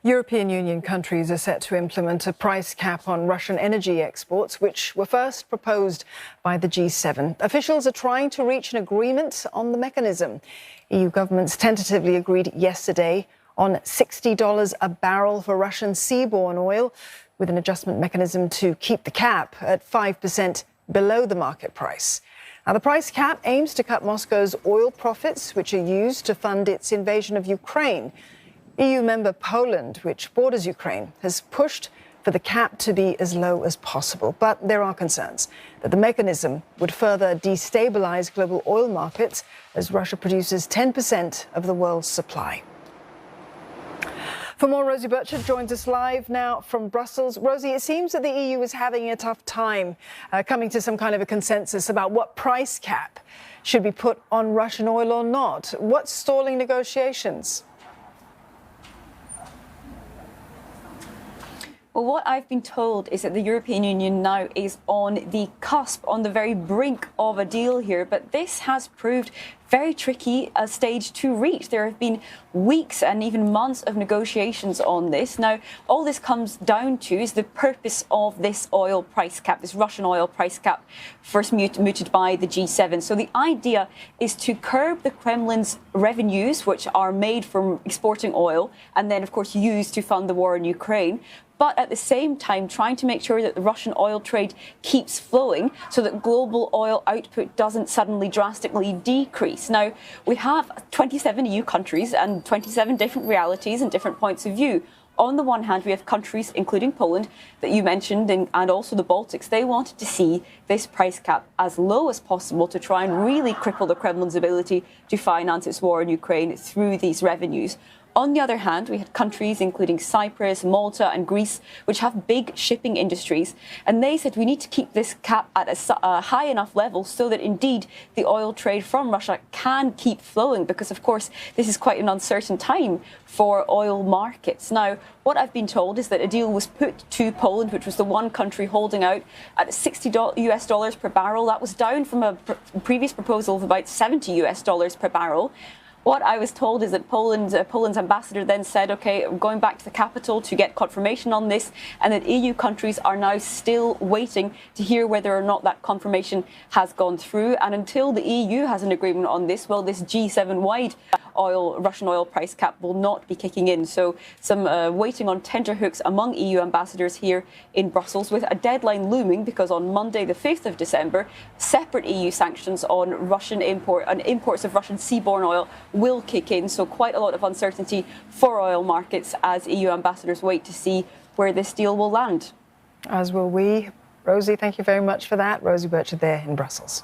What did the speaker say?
European Union countries are set to implement a price cap on Russian energy exports, which were first proposed by the G7. Officials are trying to reach an agreement on the mechanism. EU governments tentatively agreed yesterday on $60 a barrel for Russian seaborne oil, with an adjustment mechanism to keep the cap at 5% below the market price. Now, the price cap aims to cut Moscow's oil profits, which are used to fund its invasion of Ukraine. EU member Poland, which borders Ukraine, has pushed for the cap to be as low as possible. But there are concerns that the mechanism would further destabilise global oil markets as Russia produces 10% of the world's supply. For more, Rosie Burchard joins us live now from Brussels. Rosie, it seems that the EU is having a tough time coming to some kind of a consensus about what price cap should be put on Russian oil or not. What's stalling negotiations? Well, what I've been told is that the European Union now is on the cusp, on the very brink of a deal here. But this has proved very tricky a stage to reach. There have been weeks and even months of negotiations on this. Now, all this comes down to is the purpose of this oil price cap, this Russian oil price cap, first mooted by the G7. So the idea is to curb the Kremlin's revenues, which are made from exporting oil and then, of course, used to fund the war in Ukraine, but at the same time trying to make sure that the Russian oil trade keeps flowing so that global oil output doesn't suddenly drastically decrease. Now, we have 27 EU countries and 27 different realities and different points of view. On the one hand, we have countries, including Poland, that you mentioned, and also the Baltics. They wanted to see this price cap as low as possible to try and really cripple the Kremlin's ability to finance its war in Ukraine through these revenues. On the other hand, we had countries including Cyprus, Malta and Greece, which have big shipping industries. And they said we need to keep this cap at a high enough level so that indeed the oil trade from Russia can keep flowing, because, of course, this is quite an uncertain time for oil markets. Now, what I've been told is that a deal was put to Poland, which was the one country holding out, at $60 per barrel. That was down from a previous proposal of about $70 per barrel. What I was told is that Poland's ambassador then said, OK, I'm going back to the capital to get confirmation on this, and that EU countries are now still waiting to hear whether or not that confirmation has gone through. And until the EU has an agreement on this, well, this G7-wide Russian oil price cap will not be kicking in. So some waiting on tenterhooks among EU ambassadors here in Brussels, with a deadline looming, because on Monday, the 5th of December, separate EU sanctions on imports of Russian seaborne oil will kick in. So quite a lot of uncertainty for oil markets as EU ambassadors wait to see where this deal will land. As will we. Rosie, thank you very much for that. Rosie Burchard there in Brussels.